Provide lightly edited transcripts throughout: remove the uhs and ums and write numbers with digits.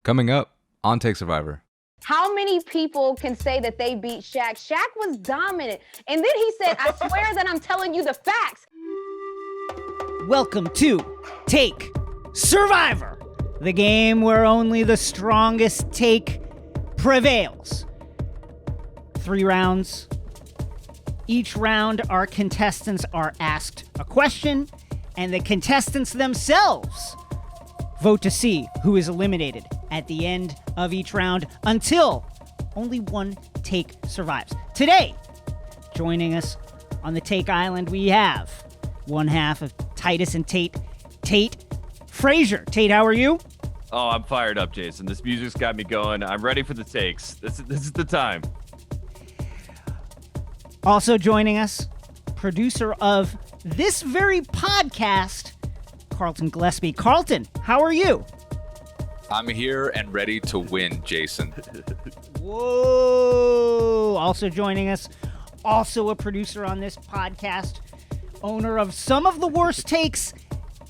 Coming up on Take Survivor. How many people can say that they beat Shaq? Shaq was dominant. And then he said, I swear that I'm telling you the facts. Welcome to Take Survivor, the game where only the strongest take prevails. 3 rounds. Each round, our contestants are asked a question, and the contestants themselves vote to see who is eliminated at the end of each round until only one take survives. Today, joining us on the Take Island, we have one half of Titus and Tate, Tate Frazier. Tate, how are you? Oh, I'm fired up, Jason. This music's got me going. I'm ready for the takes. This is the time. Also joining us, producer of this very podcast, Carlton Gillespie. Carlton, how are you? I'm here and ready to win, Jason. Whoa! Also joining us, also a producer on this podcast, owner of some of the worst takes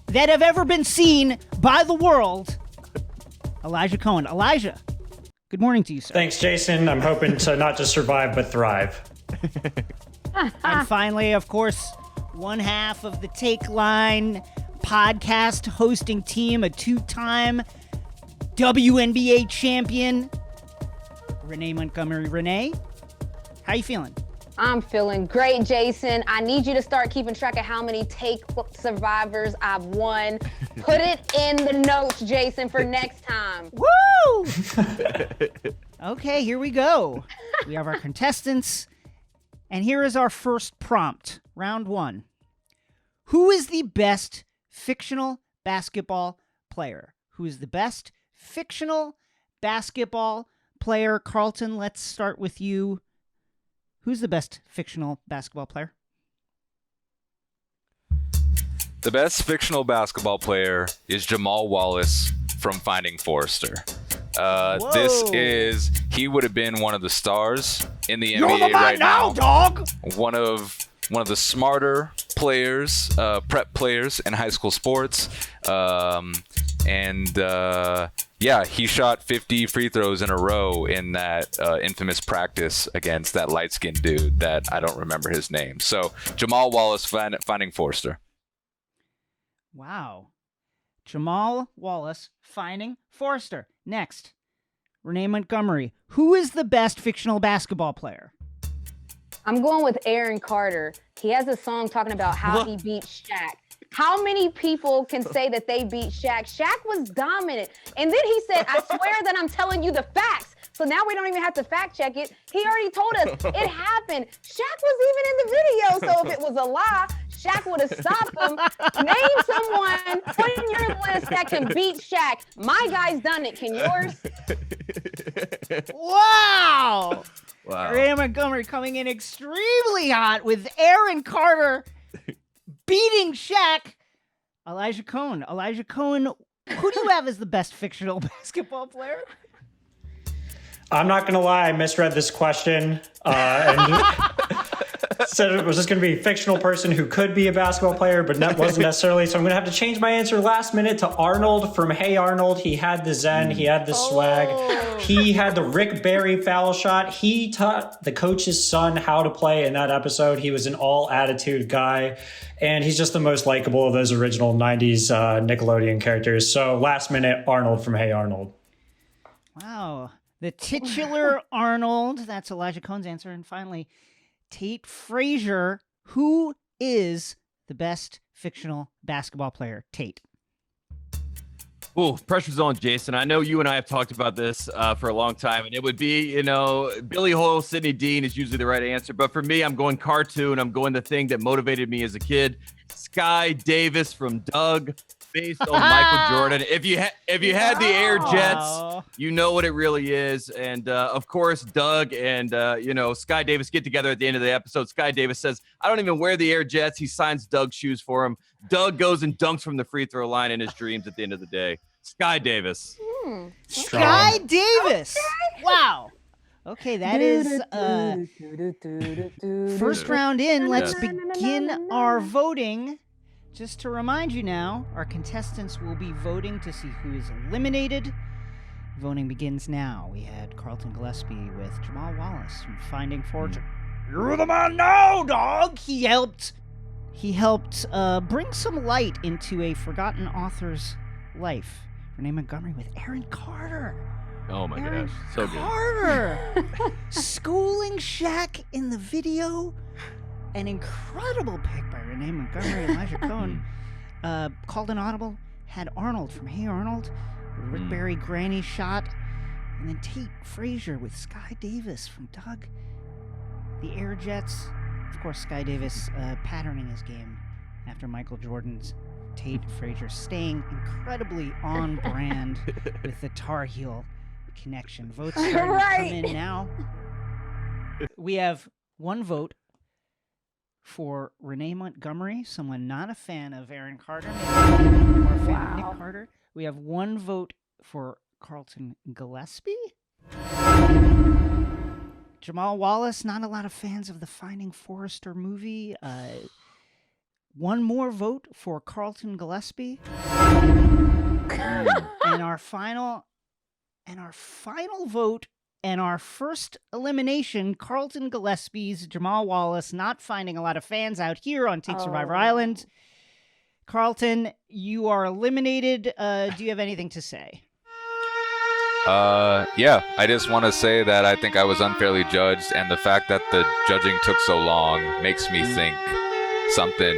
that have ever been seen by the world, Elijah Cohen. Elijah, good morning to you, sir. Thanks, Jason. I'm hoping to not just survive, but thrive. And finally, of course, one half of the Takeline podcast hosting team, a 2-time WNBA champion, Renee Montgomery. Renee, how you feeling? I'm feeling great, Jason. I need you to start keeping track of how many take survivors I've won. Put it in the notes, Jason, for next time. Woo! Okay, here we go. We have our contestants, and here is our first prompt. Round 1. Who is the best fictional basketball player? Who is the best fictional basketball player? Carlton, let's start with you. Who's the best fictional basketball player? The best fictional basketball player is Jamal Wallace from Finding Forrester. He would have been one of the stars in the NBA right now. Dog. One of the smarter players, prep players in high school sports. He shot 50 free throws in a row in that infamous practice against that light-skinned dude that I don't remember his name. So Jamal Wallace, Finding Forrester. Wow. Jamal Wallace, Finding Forrester. Next, Renee Montgomery. Who is the best fictional basketball player? I'm going with Aaron Carter. He has a song talking about how he beat Shaq. How many people can say that they beat Shaq? Shaq was dominant. And then he said, I swear that I'm telling you the facts. So now we don't even have to fact check it. He already told us it happened. Shaq was even in the video. So if it was a lie, Shaq would have stopped him. Name someone on your list that can beat Shaq. My guy's done it. Can yours? Wow. Wow. Renee Montgomery coming in extremely hot with Aaron Carter beating Shaq. Elijah Cohen, who do you have as the best fictional basketball player? I'm not going to lie, I misread this question and said it was just going to be a fictional person who could be a basketball player, but wasn't necessarily. So I'm going to have to change my answer last minute to Arnold from Hey Arnold. He had the zen. He had the swag. He had the Rick Barry foul shot. He taught the coach's son how to play in that episode. He was an all-attitude guy, and he's just the most likable of those original 90s Nickelodeon characters. So last minute, Arnold from Hey Arnold. Wow. The titular Arnold. That's Elijah Cohen's answer. And finally, Tate Frazier. Who is the best fictional basketball player? Tate. Ooh, pressure's on, Jason. I know you and I have talked about this for a long time, and it would be, Billy Hoyle, Sidney Dean is usually the right answer. But for me, I'm going cartoon. I'm going the thing that motivated me as a kid. Sky Davis from Doug, based on Michael Jordan. If you had the Air Jets, you know what it really is. And of course, Doug and Sky Davis get together at the end of the episode. Sky Davis says, "I don't even wear the Air Jets." He signs Doug's shoes for him. Doug goes and dunks from the free throw line in his dreams at the end of the day. Sky Davis. Sky Davis. Okay. Wow. Okay, that is first round in. Let's begin our voting. Just to remind you now, our contestants will be voting to see who is eliminated. Voting begins now. We had Carlton Gillespie with Jamal Wallace from Finding Fortune. You're the man now, dog! He helped bring some light into a forgotten author's life. Renee Montgomery with Aaron Carter. Oh my Aaron gosh, so good. Carter! Schooling Shaq in the video. An incredible pick by Renee Montgomery and Elijah Cohn. Called an audible. Had Arnold from Hey Arnold. Rick Barry granny shot. And then Tate Frazier with Sky Davis from Doug. The Air Jets. Of course, Sky Davis patterning his game after Michael Jordan's. Tate Frazier staying incredibly on brand with the Tar Heel connection. Votes starting to come in now. We have one vote for Renee Montgomery, someone not a fan of Aaron Carter, maybe more a fan of Nick Carter. We have one vote for Carlton Gillespie. Jamal Wallace, not a lot of fans of the Finding Forrester movie. One more vote for Carlton Gillespie. and our final vote and our first elimination, Carlton Gillespie's Jamal Wallace, not finding a lot of fans out here on Take Survivor Island. Carlton, you are eliminated. Do you have anything to say? Yeah, I just want to say that I think I was unfairly judged, and the fact that the judging took so long makes me think something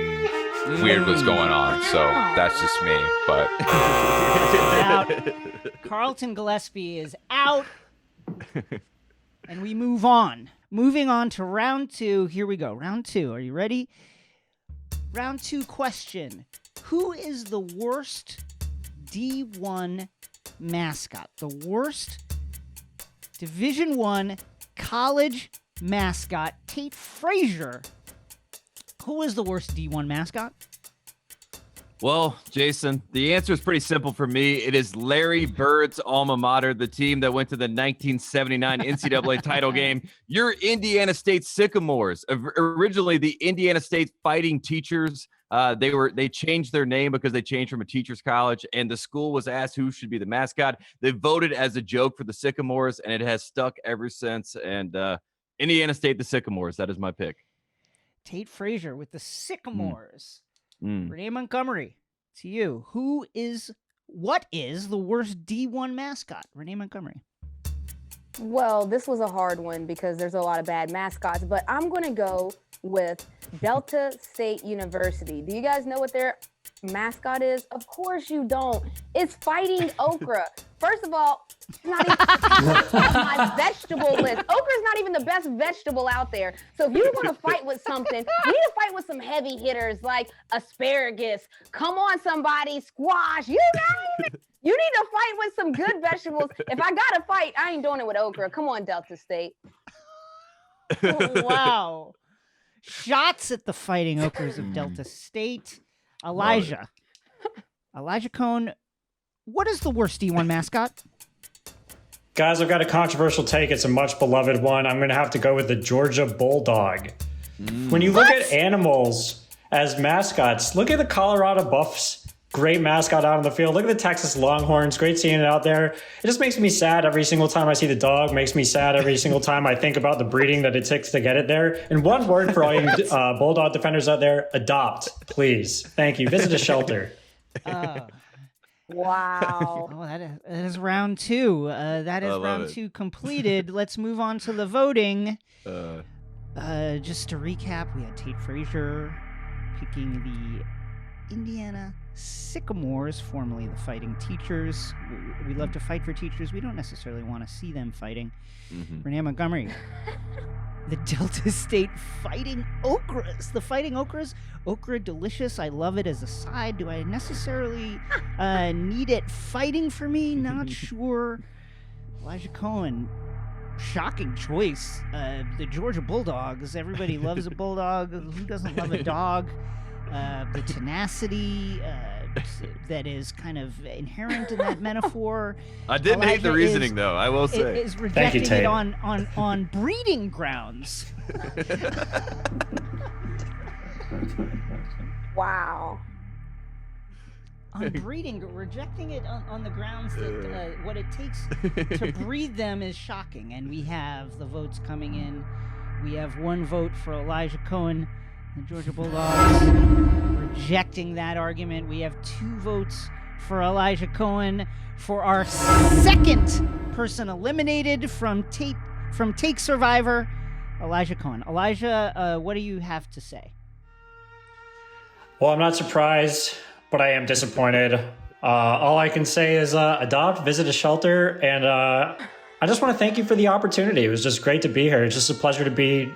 weird was going on. So that's just me, but Out. Carlton Gillespie is out. And we move on. Moving on to round 2. Here we go. Round 2. Are you ready? Round 2 question. Who is the worst D1 mascot? The worst Division I college mascot. Tate Frazier. Who is the worst D1 mascot? Well, Jason, the answer is pretty simple for me. It is Larry Bird's alma mater, the team that went to the 1979 NCAA title game. Your Indiana State Sycamores. Originally, the Indiana State Fighting Teachers. They changed their name because they changed from a teacher's college, and the school was asked who should be the mascot. They voted as a joke for the Sycamores, and it has stuck ever since. And Indiana State, the Sycamores. That is my pick. Tate Frazier with the Sycamores. Renee Montgomery, to you. What is the worst D1 mascot? Renee Montgomery. Well, this was a hard one because there's a lot of bad mascots, but I'm going to go with Delta State University. Do you guys know what their mascot is? Of course you don't. It's Fighting Okra. First of all, it's not even on my vegetable list. Okra is not even the best vegetable out there. So if you want to fight with something, you need to fight with some heavy hitters like asparagus. Come on, somebody, squash. You need to fight with some good vegetables. If I got to fight, I ain't doing it with okra. Come on, Delta State. Wow. Shots at the Fighting Okras of Delta State. Elijah Cohn, what is the worst D1 mascot? Guys, I've got a controversial take. It's a much beloved one. I'm going to have to go with the Georgia Bulldog. When you look at animals as mascots, look at the Colorado Buffs. Great mascot out on the field. Look at the Texas Longhorns. Great seeing it out there. It just makes me sad every single time I see the dog. Makes me sad every single time I think about the breeding that it takes to get it there. And one word for all you Bulldog defenders out there, adopt, please. Thank you. Visit a shelter. Wow. Oh, that is round 2. That is round 2 completed. Let's move on to the voting. Just to recap, we had Tate Frazier picking the Indiana Sycamores, formerly the Fighting Teachers. We love to fight for teachers. We don't necessarily want to see them fighting. Renee Montgomery, the Delta State Fighting Okras. The Fighting Okras, okra delicious. I love it as a side. Do I necessarily need it fighting for me? Not sure. Elijah Cohn, shocking choice. The Georgia Bulldogs. Everybody loves a bulldog. Who doesn't love a dog? The tenacity that is kind of inherent in that metaphor. I didn't hate the reasoning, though, I will say. Is rejecting it on breeding grounds. Wow. on breeding, rejecting it on the grounds that what it takes to breed them is shocking. And we have the votes coming in. We have 1 vote for Elijah Cohen, the Georgia Bulldogs, rejecting that argument. We have 2 votes for Elijah Cohen for our second person eliminated from Take Survivor, Elijah Cohen. Elijah, what do you have to say? Well, I'm not surprised, but I am disappointed. All I can say is adopt, visit a shelter, and I just want to thank you for the opportunity. It was just great to be here. It's just a pleasure to be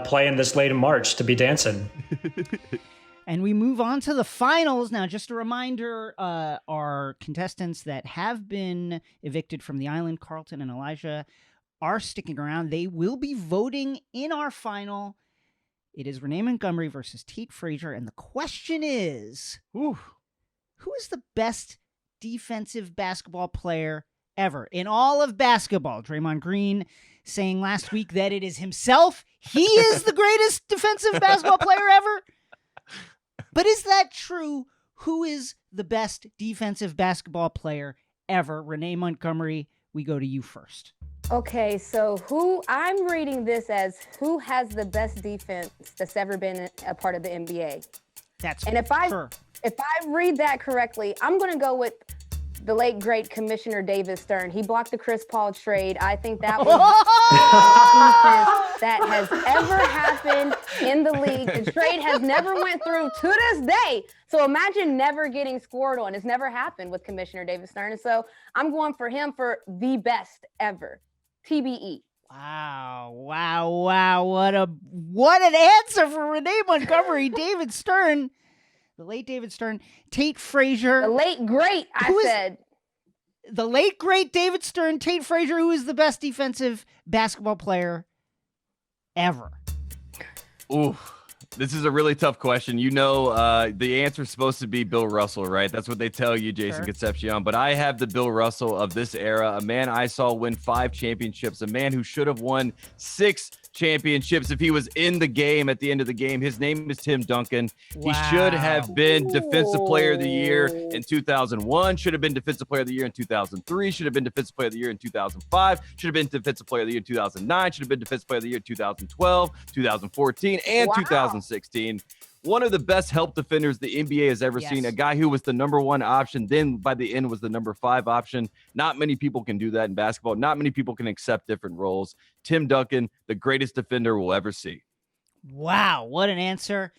playing this late in March, to be dancing. And we move on to the finals. Now, just a reminder, our contestants that have been evicted from the island, Carlton and Elijah, are sticking around. They will be voting in our final. It is Renee Montgomery versus Tate Frazier. And the question is, who is the best defensive basketball player ever in all of basketball? Draymond Green saying last week that it is himself. He is the greatest defensive basketball player ever. But is that true? Who is the best defensive basketball player ever? Renee Montgomery, we go to you first. Okay, so I'm reading this as who has the best defense that's ever been a part of the NBA. If I read that correctly, I'm going to go with the late great Commissioner David Stern. He blocked the Chris Paul trade. I think that was the best defense that has ever happened in the league. The trade has never went through to this day. So imagine never getting scored on. It's never happened with Commissioner David Stern. And so I'm going for him for the best ever. TBE. Wow. What an answer for Renee Montgomery. David Stern. The late David Stern, Tate Frazier. The late great, The late great David Stern, Tate Frazier, who is the best defensive basketball player ever. Ooh, this is a really tough question. You know, the answer is supposed to be Bill Russell, right? That's what they tell you, Jason Concepcion. But I have the Bill Russell of this era, a man I saw win 5 championships, a man who should have won 6 championships if he was in the game at the end of the game. His name is Tim Duncan. He should have been Defensive Player of the Year in 2001, should have been Defensive Player of the Year in 2003, should have been Defensive Player of the Year in 2005, should have been Defensive Player of the Year in 2009, should have been Defensive Player of the Year in 2012, 2014, and 2016. One of the best help defenders the NBA has ever seen, a guy who was the number 1 option, then by the end was the number 5 option. Not many people can do that in basketball. Not many people can accept different roles. Tim Duncan, the greatest defender we'll ever see. Wow, what an answer.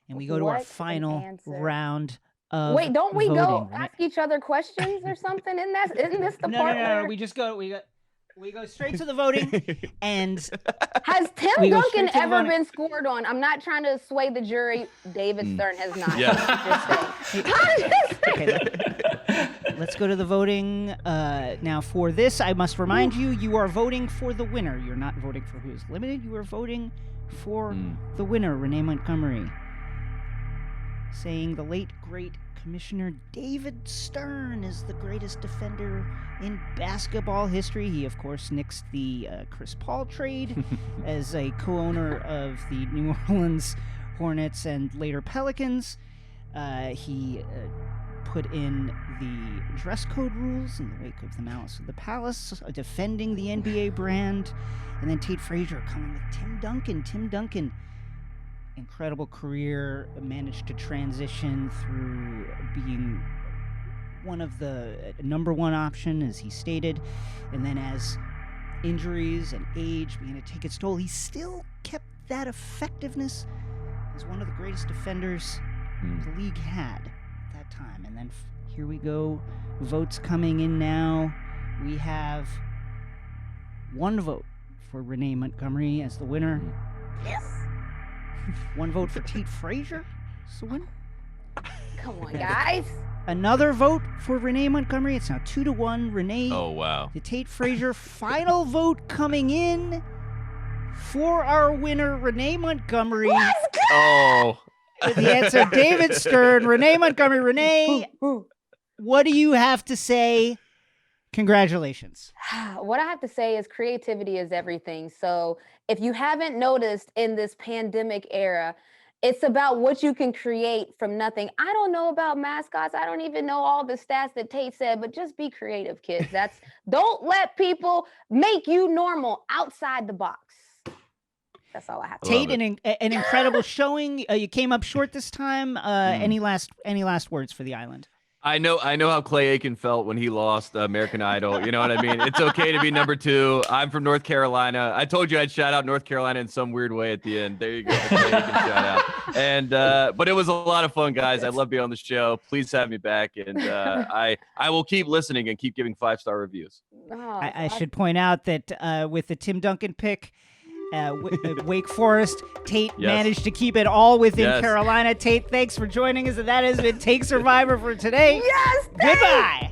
And we go to our final round of Wait, don't we voting, go right? ask each other questions or something? Isn't this the part No. We go straight to the voting. And has Tim Duncan ever been scored on? I'm not trying to sway the jury. David Stern has not. Let's go to the voting. Now, for this, I must remind you, you are voting for the winner. You're not voting for who is limited. You are voting for the winner, Renee Montgomery. Saying the late, great Commissioner David Stern is the greatest defender in basketball history. He, of course, nixed the Chris Paul trade as a co-owner of the New Orleans Hornets and later Pelicans. He put in the dress code rules in the wake of the Malice of the Palace, defending the NBA brand. And then Tate Frazier coming with Tim Duncan. Incredible career, managed to transition through being one of the number 1 option, as he stated, and then as injuries and age began to take its toll, he still kept that effectiveness as one of the greatest defenders the league had at that time. And then here we go, votes coming in now. We have 1 vote for Renee Montgomery as the winner. Yes. 1 vote for Tate Frazier as the winner. Come on, guys. Another vote for Renee Montgomery. It's now 2-1. Renee. Oh, wow. The Tate Frazier. Final vote coming in for our winner, Renee Montgomery. Let's go! Oh. With the answer, David Stern. Renee Montgomery. Renee, what do you have to say? Congratulations. What I have to say is creativity is everything. So if you haven't noticed in this pandemic era, It's about what you can create from nothing. I don't know about mascots. I don't even know all the stats that Tate said, but just be creative, kids. Don't let people make you normal outside the box. That's all I have to say. Tate, an incredible showing. You came up short this time. Any last words for the island? I know how Clay Aiken felt when he lost American Idol. You know what I mean? It's okay to be number 2. I'm from North Carolina. I told you I'd shout out North Carolina in some weird way at the end. There you go. Clay Aiken shout out. And but it was a lot of fun, guys. I love being on the show. Please have me back, and I will keep listening and keep giving 5-star reviews. I should point out that with the Tim Duncan pick, Wake Forest, Tate managed to keep it all within Carolina. Tate, thanks for joining us. And that has been Take Survivor for today. Yes, Goodbye.